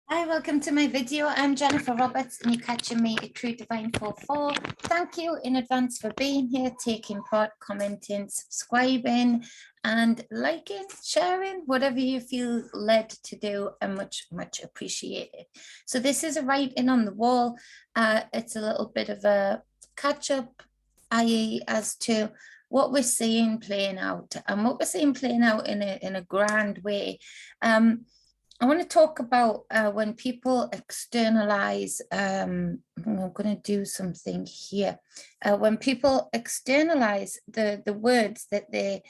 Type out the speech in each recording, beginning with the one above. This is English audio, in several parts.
Hi, welcome to my video. I'm Jennifer Roberts and you're catching me at True Divine 44. Thank you in advance for being here, taking part, commenting, subscribing and liking, sharing, whatever you feel led to do, and much appreciated. So this is a writing on the wall. It's a little bit of a catch up, i.e. as to what we're seeing playing out and what we're seeing playing out in a grand way. I want to talk about when people externalize. I'm going to do something here. When people externalize the words that they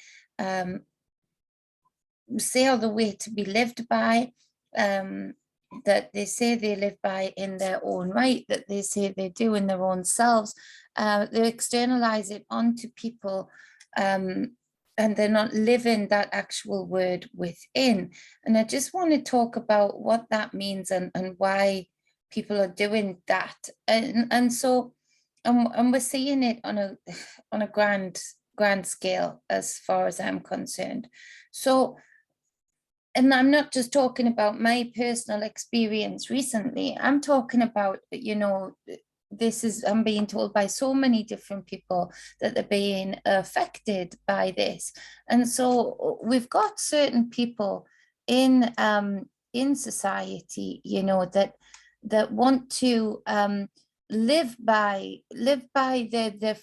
say are the way to be lived by, that they say they live by in their own right, that they say they do in their own selves, they externalize it onto people. And they're not living that actual word within. And I just want to talk about what that means and why people are doing that. And so we're seeing it on a grand scale as far as I'm concerned. So, and I'm not just talking about my personal experience recently, I'm talking about, I'm being told by so many different people that they're being affected by this. And so we've got certain people in society, that want to live by the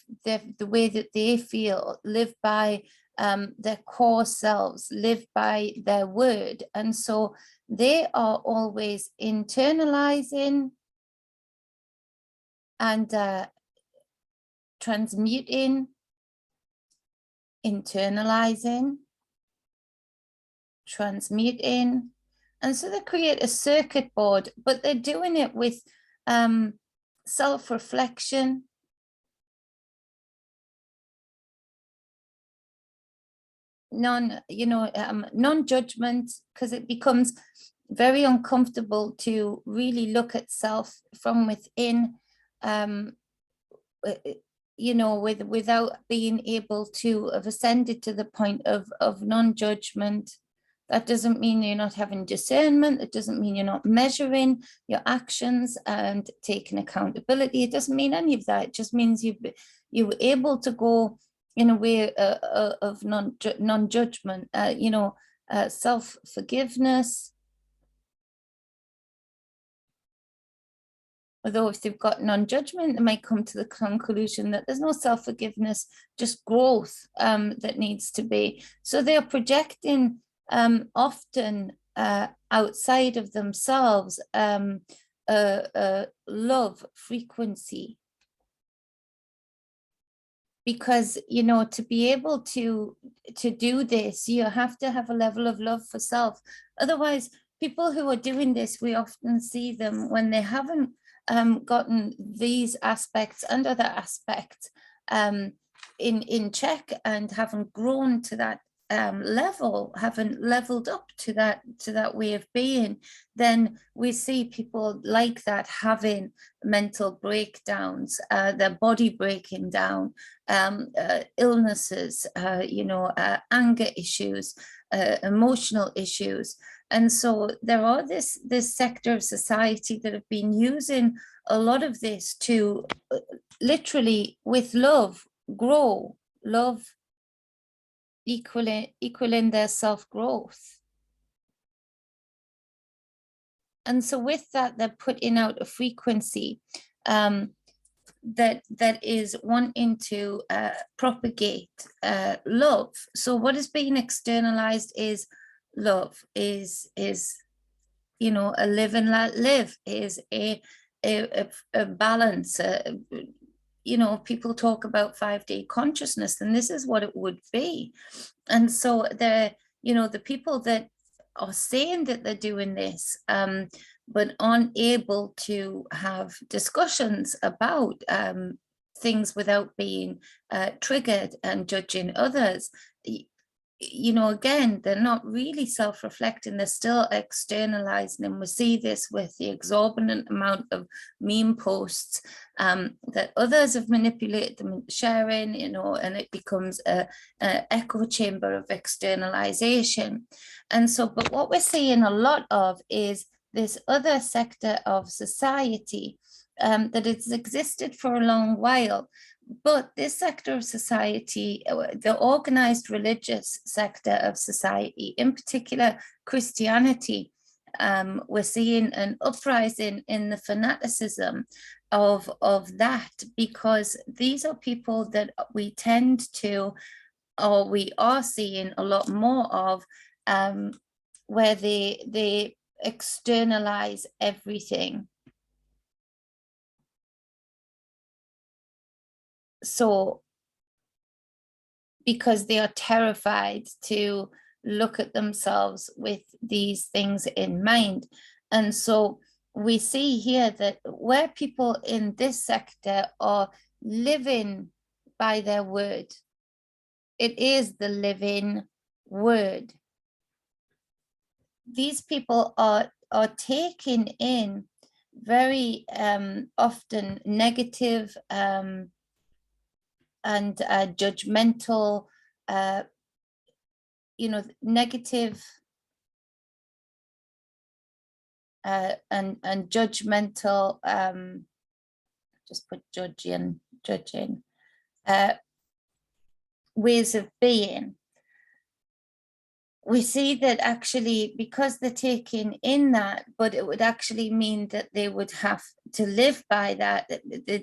way that they feel, live by their core selves, live by their word. And so they are always internalizing and transmuting, internalizing, transmuting. And so they create a circuit board, but they're doing it with self-reflection, non-judgment, because it becomes very uncomfortable to really look at self from within, without being able to have ascended to the point of non-judgment. That doesn't mean you're not having discernment. It doesn't mean you're not measuring your actions and taking accountability. It doesn't mean any of that. It just means you were able to go in a way of non-judgment, self-forgiveness. Although if they've got non-judgment, they might come to the conclusion that there's no self-forgiveness, just growth that needs to be. So they are projecting often outside of themselves love frequency. Because, to be able to do this, you have to have a level of love for self. Otherwise, people who are doing this, we often see them when they haven't gotten these aspects and other aspects in check and haven't grown to that level, haven't leveled up to that way of being, then we see people like that having mental breakdowns, their body breaking down, illnesses, anger issues, emotional issues. And so there are this sector of society that have been using a lot of this to literally, with love, grow, love equaling their self-growth. And so with that, they're putting out a frequency that is wanting to propagate love. So what is being externalized is love, is a live and let live, is a balance. People talk about 5D consciousness, and this is what it would be. And so the people that are saying that they're doing this, but aren't able to have discussions about things without being triggered and judging others, again, they're not really self-reflecting, they're still externalizing. And we see this with the exorbitant amount of meme posts that others have manipulated them sharing, and it becomes an echo chamber of externalization. And so, but what we're seeing a lot of is this other sector of society that has existed for a long while. But this sector of society, the organized religious sector of society, in particular Christianity, we're seeing an uprising in the fanaticism of that, because these are people that we tend to, or we are seeing a lot more of, where they externalize everything. So because they are terrified to look at themselves with these things in mind. And so we see here that where people in this sector are living by their word, it is the living word. These people are taking in very often negative and judgmental, negative and judgmental, just put judging, ways of being. We see that actually, because they're taking in that, but it would actually mean that they would have to live by that.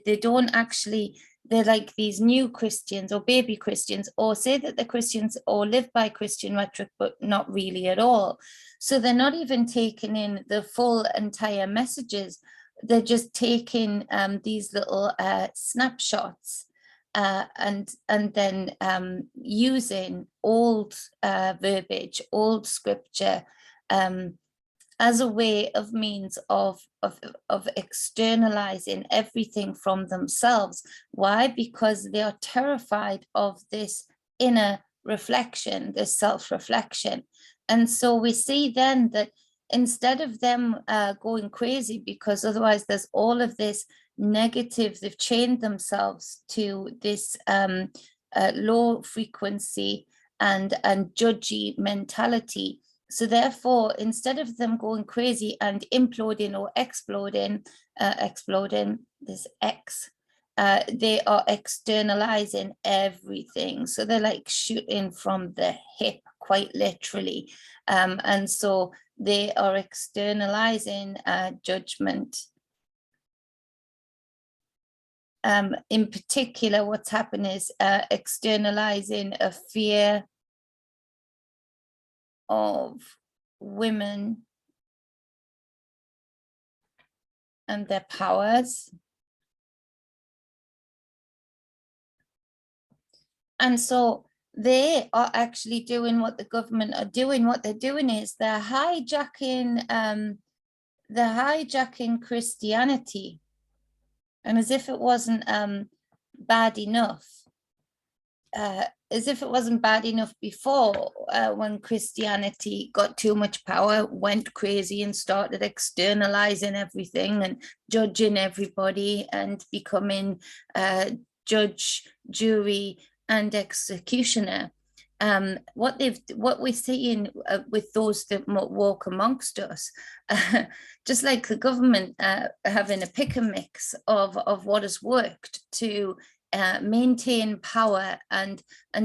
They don't actually, they're like these new Christians or baby Christians, or say that they're Christians or live by Christian rhetoric, but not really at all. So they're not even taking in the full entire messages. They're just taking these little snapshots. And then using old verbiage, old scripture, as a way of means of externalizing everything from themselves. Why? Because they are terrified of this inner reflection, this self-reflection. And so we see then that instead of them going crazy, because otherwise there's all of this negative, they've chained themselves to this low frequency and judgy mentality. So therefore, instead of them going crazy and imploding or exploding, this X, they are externalizing everything. So they're like shooting from the hip, quite literally. And so they are externalizing judgment. In particular, what's happened is externalizing a fear of women and their powers. And so they are actually doing what the government are doing. What they're doing is they're hijacking Christianity. And as if it wasn't bad enough, before, when Christianity got too much power, went crazy and started externalizing everything and judging everybody and becoming judge, jury, and executioner. What we're seeing with those that walk amongst us, just like the government having a pick and mix of what has worked to maintain power and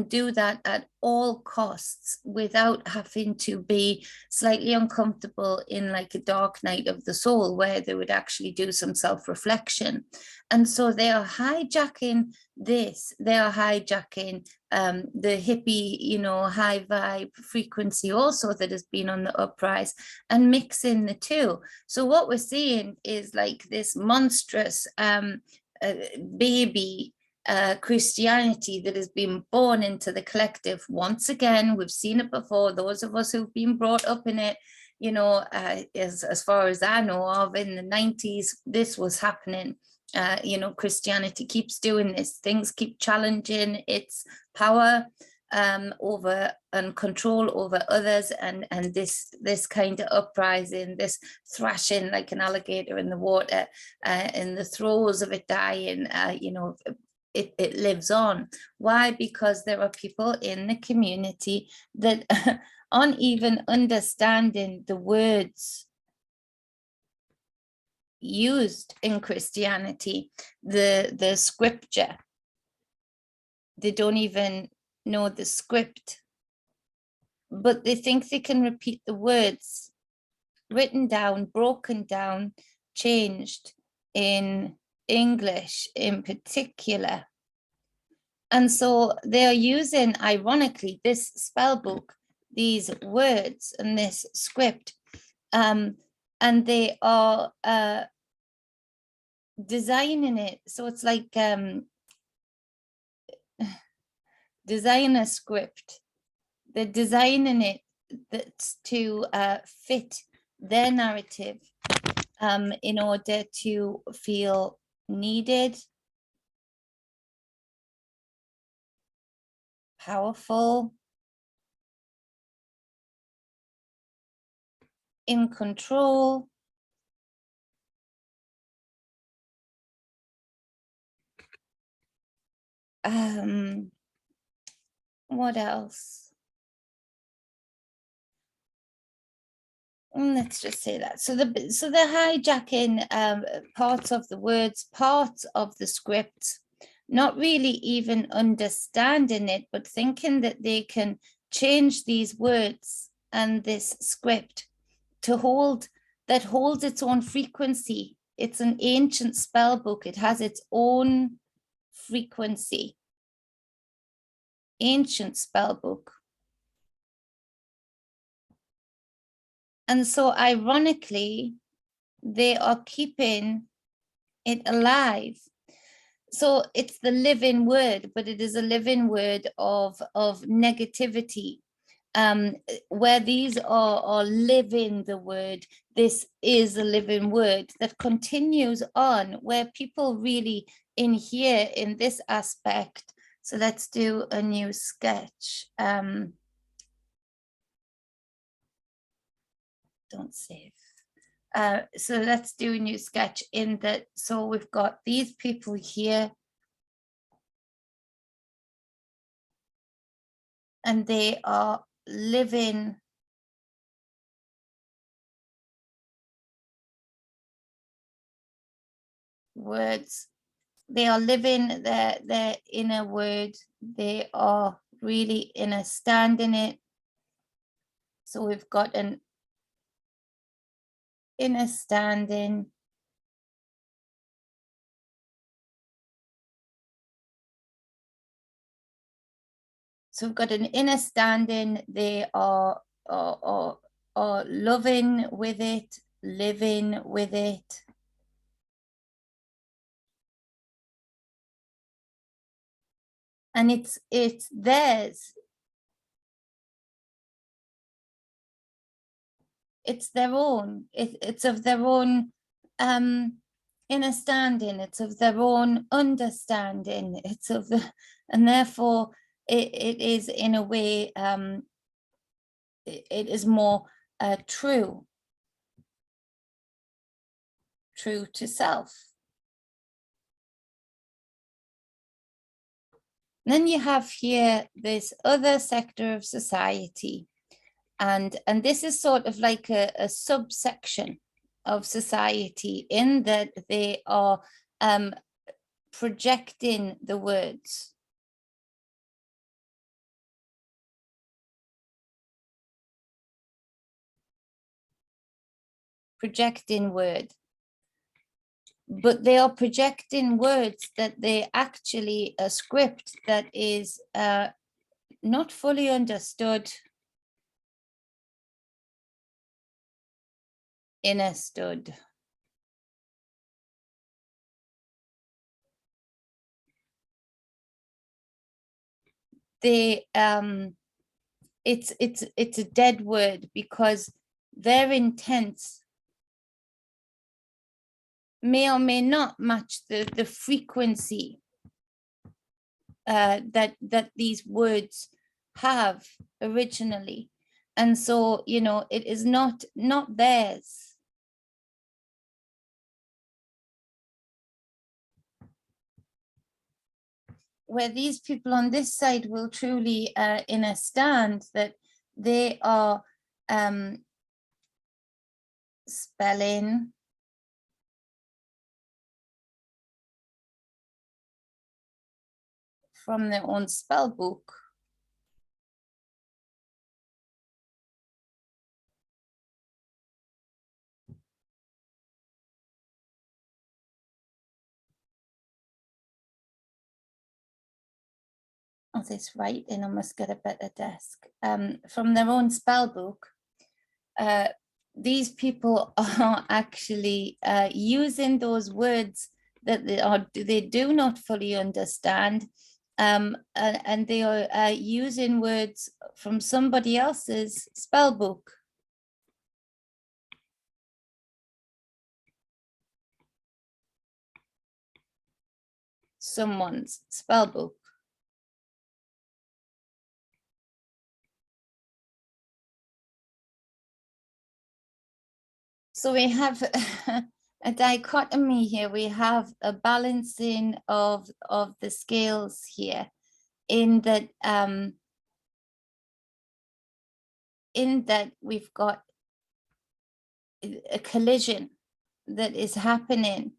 do that at all costs without having to be slightly uncomfortable in like a dark night of the soul, where they would actually do some self-reflection. And so they are hijacking this, they are hijacking the hippie, high vibe frequency also that has been on the uprise, and mixing the two. So what we're seeing is like this monstrous baby Christianity that has been born into the collective. Once again, we've seen it before. Those of us who've been brought up in it, as far as I know of, in the 90s, this was happening. Christianity keeps doing this. Things keep challenging its power over and control over others, and this kind of uprising, this thrashing like an alligator in the water, in the throes of it dying, it lives on. Why? Because there are people in the community that aren't even understanding the words used in Christianity, the scripture. They don't even know the script, but they think they can repeat the words written down, broken down, changed in English in particular. And so they're using, ironically, this spell book, these words and this script, and they are designing it. So it's like design a script. They're designing it that's to fit their narrative in order to feel needed, powerful, in control. What else? Let's just say that. So they're hijacking parts of the words, parts of the script, not really even understanding it, but thinking that they can change these words and this script to hold its own frequency. It's an ancient spell book. It has its own frequency. Ancient spell book. And so ironically, they are keeping it alive. So it's the living word, but it is a living word of negativity, where these are living the word. This is a living word that continues on, where people really in here in this aspect. So let's do a new sketch. Don't save. So let's do a new sketch in that. So we've got these people here, and they are living words. They are living their inner word. They are really understanding it. So we've got an understanding. So we've got an understanding. They are loving with it, living with it. And it's theirs. It's their own. It's of their own understanding. It's of their own understanding. It's of the, and therefore it is in a way it is more true to self. And then you have here this other sector of society, and this is sort of like a subsection of society, in that they are projecting the words. Projecting word. But they are projecting words that they actually a script that is not fully understood, understood. They it's a dead word, because their intents may or may not match the frequency that these words have originally. And so, you know, it is not theirs. Where these people on this side will truly understand that they are spelling from their own spell book. Oh, this right, and I must get a better desk. From their own spell book, these people are actually using those words that they do not fully understand, and they are using words from somebody else's spell book. Someone's spell book. So we have a dichotomy here. We have a balancing of the scales here, in that we've got a collision that is happening,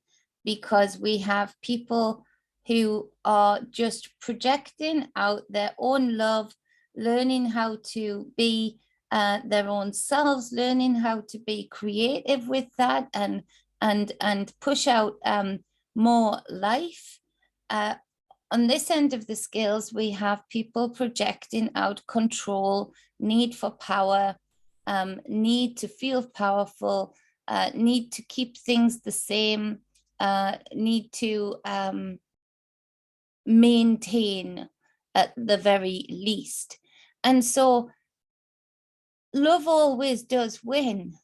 because we have people who are just projecting out their own love, learning how to be their own selves, learning how to be creative with that, and push out more life. On this end of the scales, we have people projecting out control, need for power, need to feel powerful, need to keep things the same, need to maintain at the very least. And so love always does win,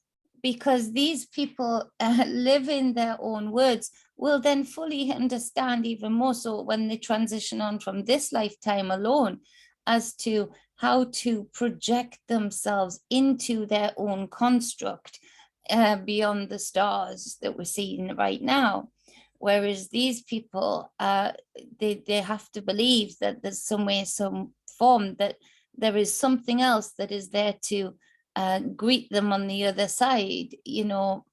because these people live in their own words, will then fully understand, even more so when they transition on from this lifetime alone, as to how to project themselves into their own construct beyond the stars that we're seeing right now. Whereas these people, they have to believe that there's some way, some form, that there is something else that is there to greet them on the other side, you know,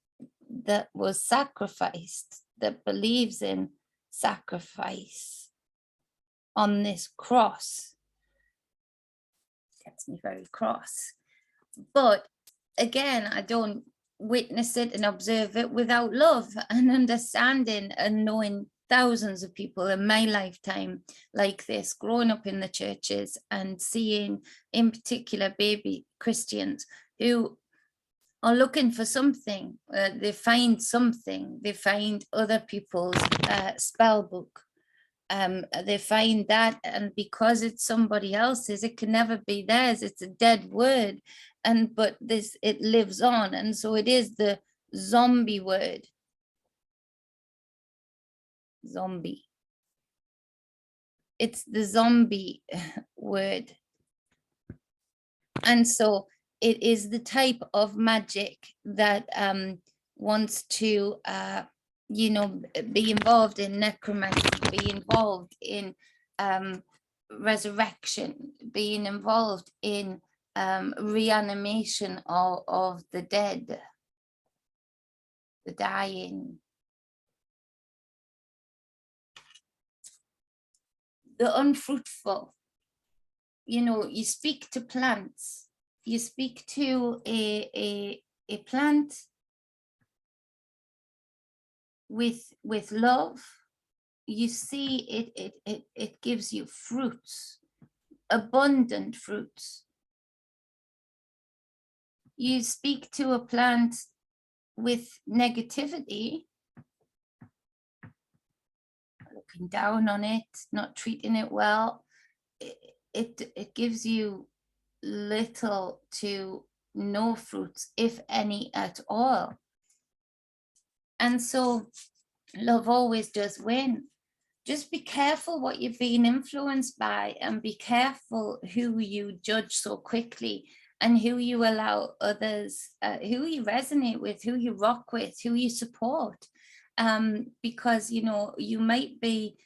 that was sacrificed, that believes in sacrifice on this cross. Gets me very cross. But again, I don't witness it and observe it without love and understanding, and knowing thousands of people in my lifetime like this, growing up in the churches and seeing in particular baby Christians who are looking for something. They find something, they find other people's spell book. They find that, and because it's somebody else's, it can never be theirs. It's a dead word, but it lives on, and so it is the zombie word. Zombie. It's the zombie word, and so it is the type of magic that wants to you know, be involved in necromancy, be involved in resurrection, being involved in reanimation of the dead, the dying, the unfruitful. You know, you speak to plants, you speak to a plant with love, you see it gives you fruits, abundant fruits. You speak to a plant with negativity, looking down on it, not treating it well, it gives you little to no fruits, if any at all. And so love always does win. Just be careful what you're being influenced by, and be careful who you judge so quickly, and who you allow others, who you resonate with, who you rock with, who you support. Because, you know, you might be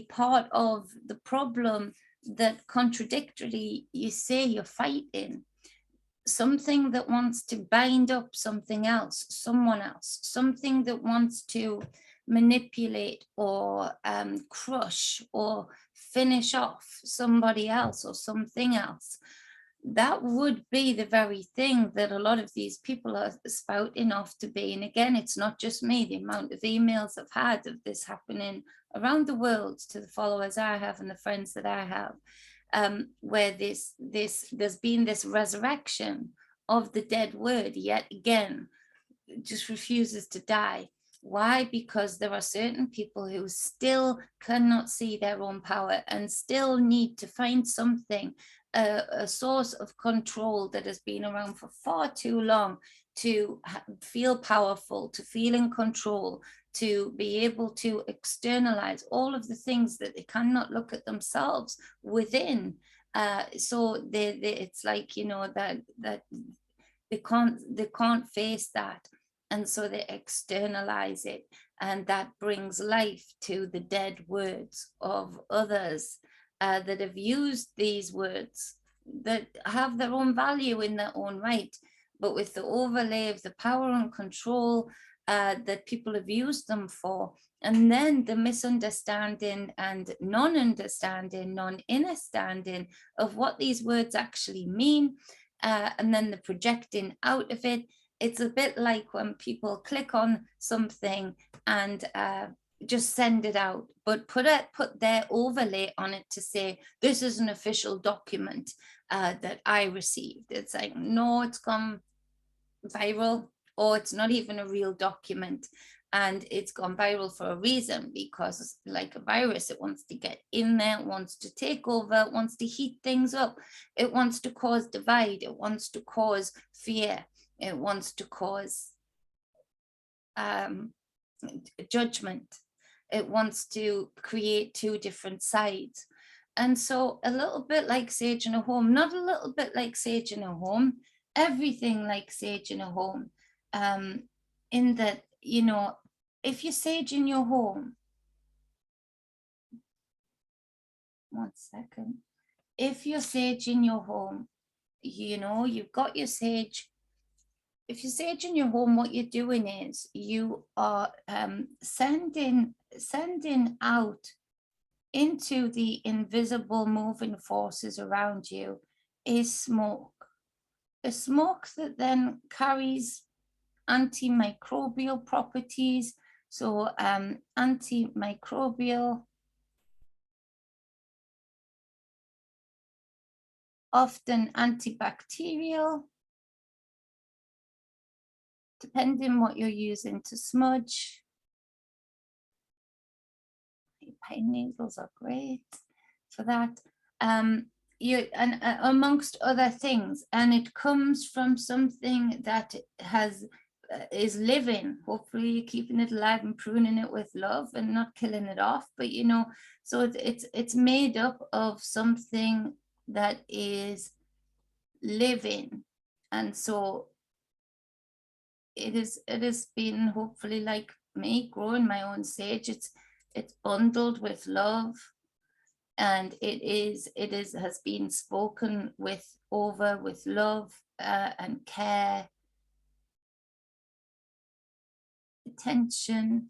part of the problem that contradictorily you say you're fighting. Something that wants to bind up something else, someone else, something that wants to manipulate or crush or finish off somebody else or something else. That would be the very thing that a lot of these people are spouting off to be. And again, it's not just me, the amount of emails I've had of this happening around the world to the followers I have and the friends that I have, where there's been this resurrection of the dead word yet again. It just refuses to die. Why? Because there are certain people who still cannot see their own power and still need to find something, a source of control that has been around for far too long, to feel powerful, to feel in control, to be able to externalize all of the things that they cannot look at themselves within. So it's like, you know, that they can't face that, and so they externalize it, and that brings life to the dead words of others that have used these words that have their own value in their own right, but with the overlay of the power and control that people have used them for, and then the misunderstanding and non-understanding, non-understanding of what these words actually mean, and then the projecting out of it. It's a bit like when people click on something and just send it out, but put their overlay on it to say, this is an official document that I received. It's like, no, it's gone viral, or it's not even a real document. And it's gone viral for a reason, because like a virus, it wants to get in there, it wants to take over, it wants to heat things up, it wants to cause divide, it wants to cause fear, it wants to cause judgment, it wants to create two different sides. And so a little bit like Sage in a Home, not a little bit like Sage in a Home, everything like Sage in a Home, in that, you know, if you sage in your home, one second, if you sage in your home, you know, you've got your sage. If you sage in your home, what you're doing is you are sending out into the invisible moving forces around you a smoke that then carries antimicrobial properties. So antimicrobial, often antibacterial, depending what you're using to smudge. Pine needles are great for that. Amongst other things, and it comes from something that is living. Hopefully you're keeping it alive and pruning it with love and not killing it off, but you know, so it's made up of something that is living. And so it has been, hopefully, like me growing my own sage, it's bundled with love, and it has been spoken with love and care, attention,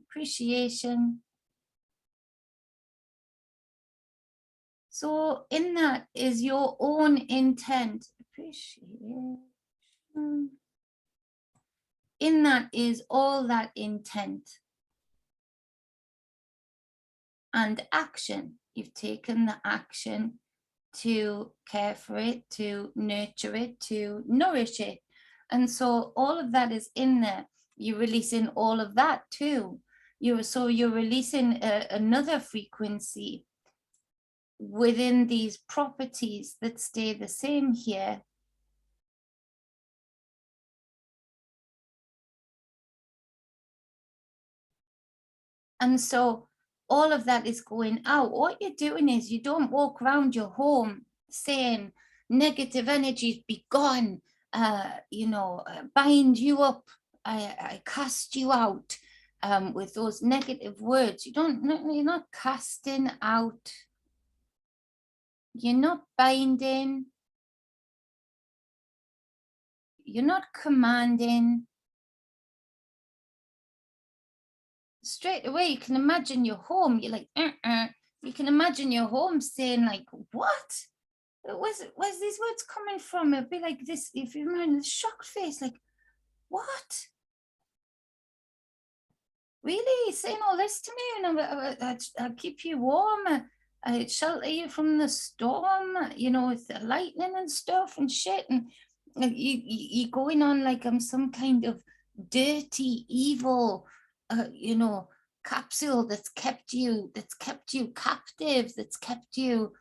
appreciation. So in that is your own intent. Appreciation. In that is all that intent and action. You've taken the action to care for it, to nurture it, to nourish it. And so all of that is in there. You're releasing all of that too. You're releasing another frequency within these properties that stay the same here. And so all of that is going out. What you're doing is you don't walk around your home saying negative energies be gone, you know, bind you up, I cast you out with those negative words. You're not casting out. You're not binding. You're not commanding. Straight away, you can imagine your home. You're like, You can imagine your home saying like, what? Where's these words coming from? It'd be like this, if you're in a shocked face, like, what? Really? Saying all this to me? And I'll keep you warm. I shelter you from the storm, with the lightning and stuff and shit. And you going on like I'm some kind of dirty, evil, capsule that's kept you captive, that's kept you,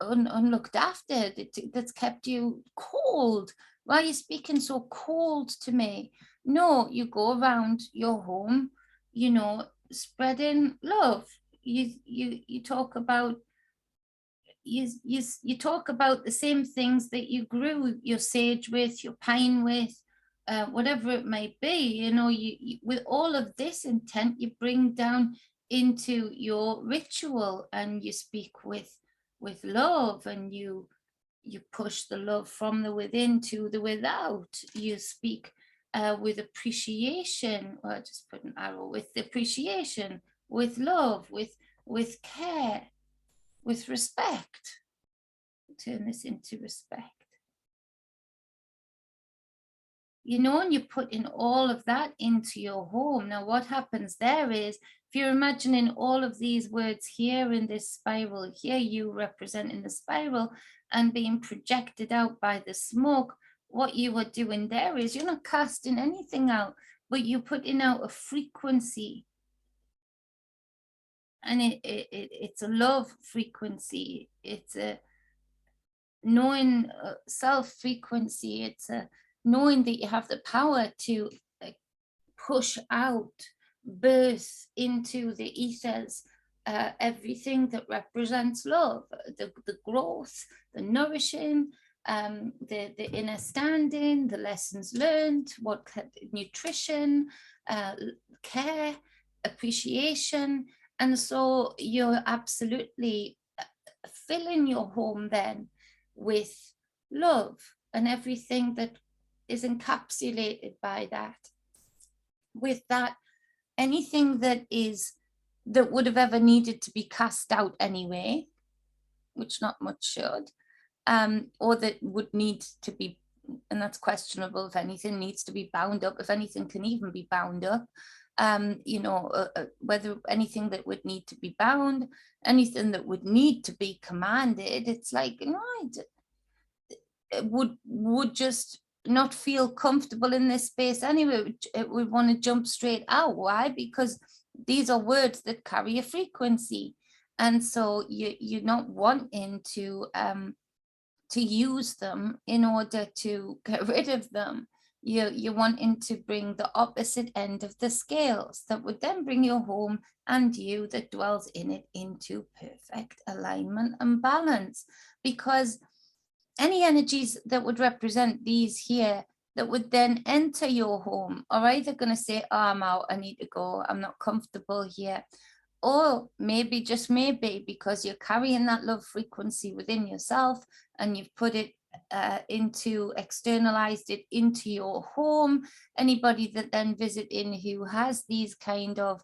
unlooked after, that's kept you cold. Why are you speaking so cold to me? No, you go around your home, spreading love. You talk about you talk about the same things that you grew your sage with, your pine with, whatever it might be. You with all of this intent, you bring down into your ritual, and you speak with love, and you push the love from the within to the without. You speak with appreciation, or just put an arrow, with appreciation, with love, with care, with respect. Turn this into respect. And you put in all of that into your home. Now, what happens there is, if you're imagining all of these words here in this spiral, here you representing the spiral and being projected out by the smoke, what you are doing there is you're not casting anything out, but you're putting out a frequency. And it's a love frequency. It's a knowing self frequency. It's a knowing that you have the power to push out, birth into the ethers, everything that represents love, the growth, the nourishing, the inner standing, the lessons learned, nutrition, care, appreciation. And so you're absolutely filling your home then with love and everything that is encapsulated by that. With that, anything that would have ever needed to be cast out anyway, which not much should, or that would need to be, and that's questionable if anything needs to be bound up, if anything can even be bound up, whether anything that would need to be bound, anything that would need to be commanded, it's like, it would just not feel comfortable in this space anyway. It would want to jump straight out. Why? Because these are words that carry a frequency, and so you're not wanting to use them in order to get rid of them. You're wanting to bring the opposite end of the scales that would then bring your home and you that dwells in it into perfect alignment and balance. Because any energies that would represent these here that would then enter your home are either going to say, oh, I'm out, I need to go, I'm not comfortable here. Or maybe, just maybe, because you're carrying that love frequency within yourself and you've put it externalized it into your home. Anybody that then visit in who has these kind of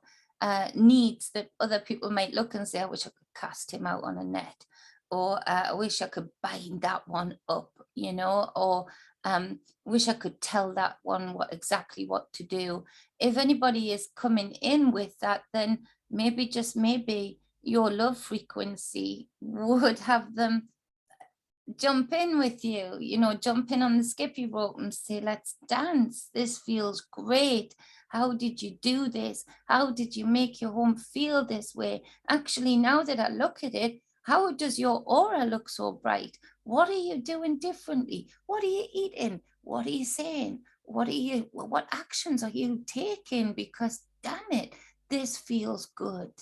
needs that other people might look and say, I wish I could cast him out on a net, or I wish I could bind that one up, or wish I could tell that one exactly what to do. If anybody is coming in with that, then maybe, just maybe, your love frequency would have them jump in with you, jump in on the skippy rope and say, let's dance. This feels great. How did you do this? How did you make your home feel this way? Actually, now that I look at it, how does your aura look so bright? What are you doing differently? What are you eating? What are you saying? What actions are you taking? Because damn it, this feels good.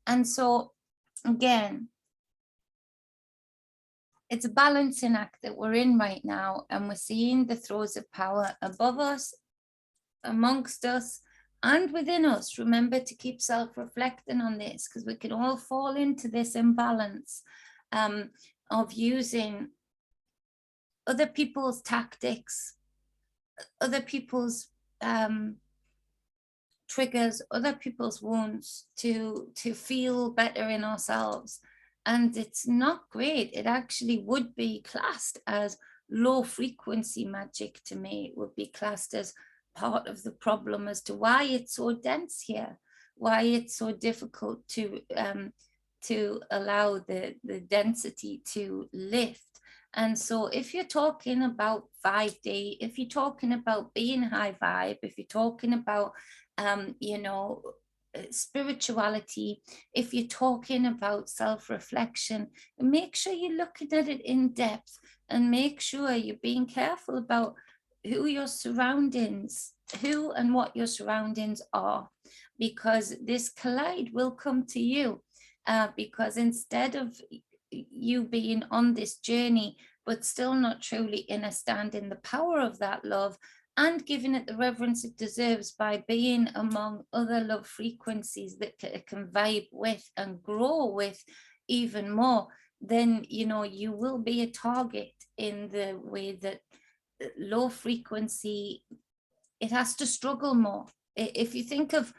And so again, it's a balancing act that we're in right now, and we're seeing the throes of power above us, amongst us, and within us. Remember to keep self-reflecting on this, because we can all fall into this imbalance. of using other people's tactics, other people's triggers, other people's wounds to feel better in ourselves. And it's not great. It actually would be classed as low frequency magic to me. It would be classed as part of the problem as to why it's so dense here, why it's so difficult to allow the density to lift. And so if you're talking about 5D, if you're talking about being high vibe, if you're talking about, you know, spirituality, if you're talking about self-reflection, make sure you're looking at it in depth, and make sure you're being careful about who your surroundings, who and what your surroundings are, because this collide will come to you, because instead of you being on this journey but still not truly understanding the power of that love and giving it the reverence it deserves by being among other love frequencies that it can vibe with and grow with even more, then you know you will be a target in the way that low frequency, it has to struggle more. If you think of,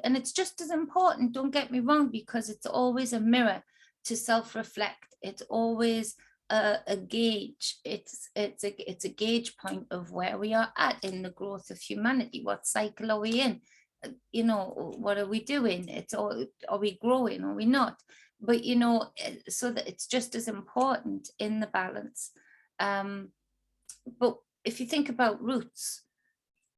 and it's just as important, don't get me wrong, because it's always a mirror to self-reflect. It's always a gauge. It's a gauge point of where we are at in the growth of humanity. What cycle are we in? You know, what are we doing? It's all, are we growing? Are we not? But you know, so that it's just as important in the balance. But if you think about roots,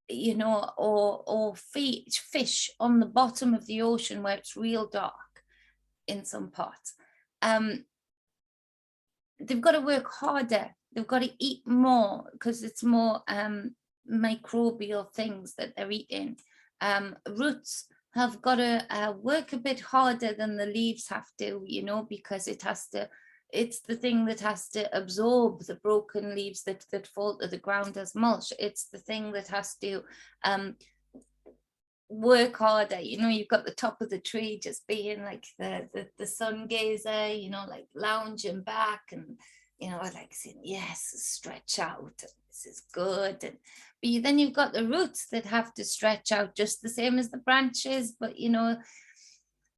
you know, or fish on the bottom of the ocean where it's real dark in some parts, they've got to work harder. They've got to eat more because it's more microbial things that they're eating. Roots have got to work a bit harder than the leaves have to, you know, because it has to, it's the thing that has to absorb the broken leaves that fall to the ground as mulch. It's the thing that has to work harder. You know, you've got the top of the tree just being like the sun gazer, you know, like lounging back and, you know, like saying, yes, stretch out, this is good. And but then you've got the roots that have to stretch out just the same as the branches, but you know,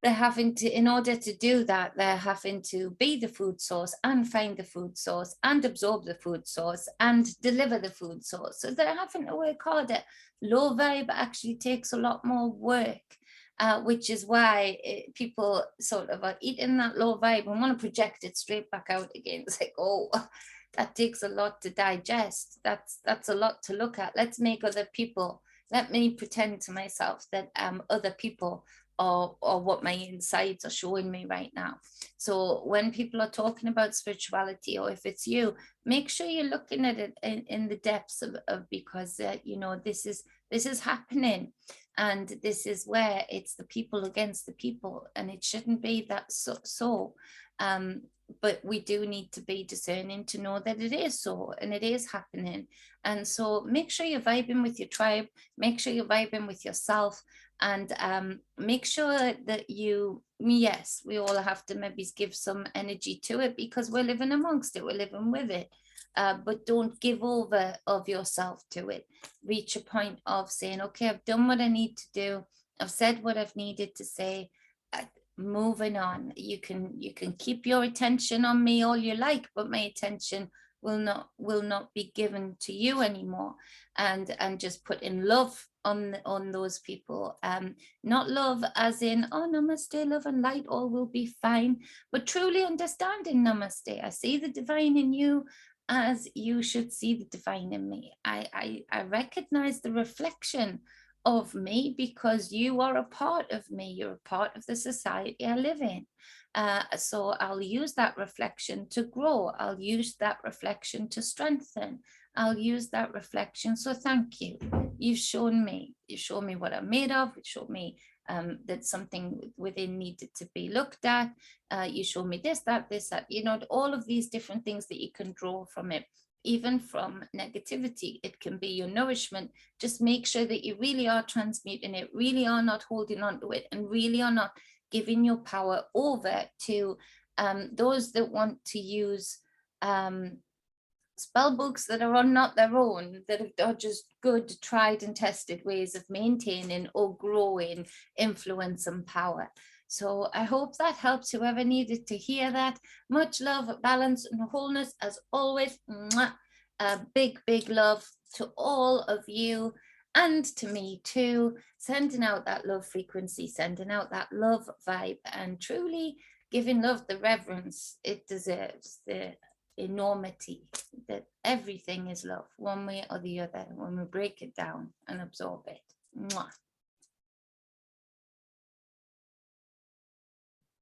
they're having to, in order to do that, they're having to be the food source and find the food source and absorb the food source and deliver the food source. So they're having to work harder. Low vibe actually takes a lot more work, which is why people sort of are eating that low vibe and want to project it straight back out again. It's like, oh, that takes a lot to digest. That's a lot to look at. Let's make other people, let me pretend to myself that other people or what my insides are showing me right now. So when people are talking about spirituality, or if it's you, make sure you're looking at it in the depths of because you know, this is happening, and this is where it's the people against the people, and it shouldn't be that but we do need to be discerning to know that it is so, and it is happening. And so make sure you're vibing with your tribe, make sure you're vibing with yourself, and make sure that you, yes, we all have to maybe give some energy to it because we're living amongst it, we're living with it, but don't give over of yourself to it. Reach a point of saying, okay, I've done what I need to do, I've said what I've needed to say, moving on. You can keep your attention on me all you like, but my attention will not be given to you anymore, and just put in love on those people, not love as in, oh, namaste, love and light, all will be fine, but truly understanding namaste. I see the divine in you as you should see the divine in me. I recognize the reflection of me because you are a part of me, you're a part of the society I live in. So I'll use that reflection to grow, I'll use that reflection to strengthen, I'll use that reflection. So thank you. You've shown me what I'm made of. You showed me that something within needed to be looked at. You showed me this, that, you know, all of these different things that you can draw from it. Even from negativity, it can be your nourishment. Just make sure that you really are transmuting it, really are not holding on to it, and really are not giving your power over to Those that want to use spell books that are not their own, that are just good, tried and tested ways of maintaining or growing influence and power. So I hope that helps whoever needed to hear that. Much love, balance and wholeness as always. Mwah. A big, big love to all of you and to me too. Sending out that love frequency, sending out that love vibe, and truly giving love the reverence it deserves, the enormity that everything is love, one way or the other, when we break it down and absorb it. Mwah.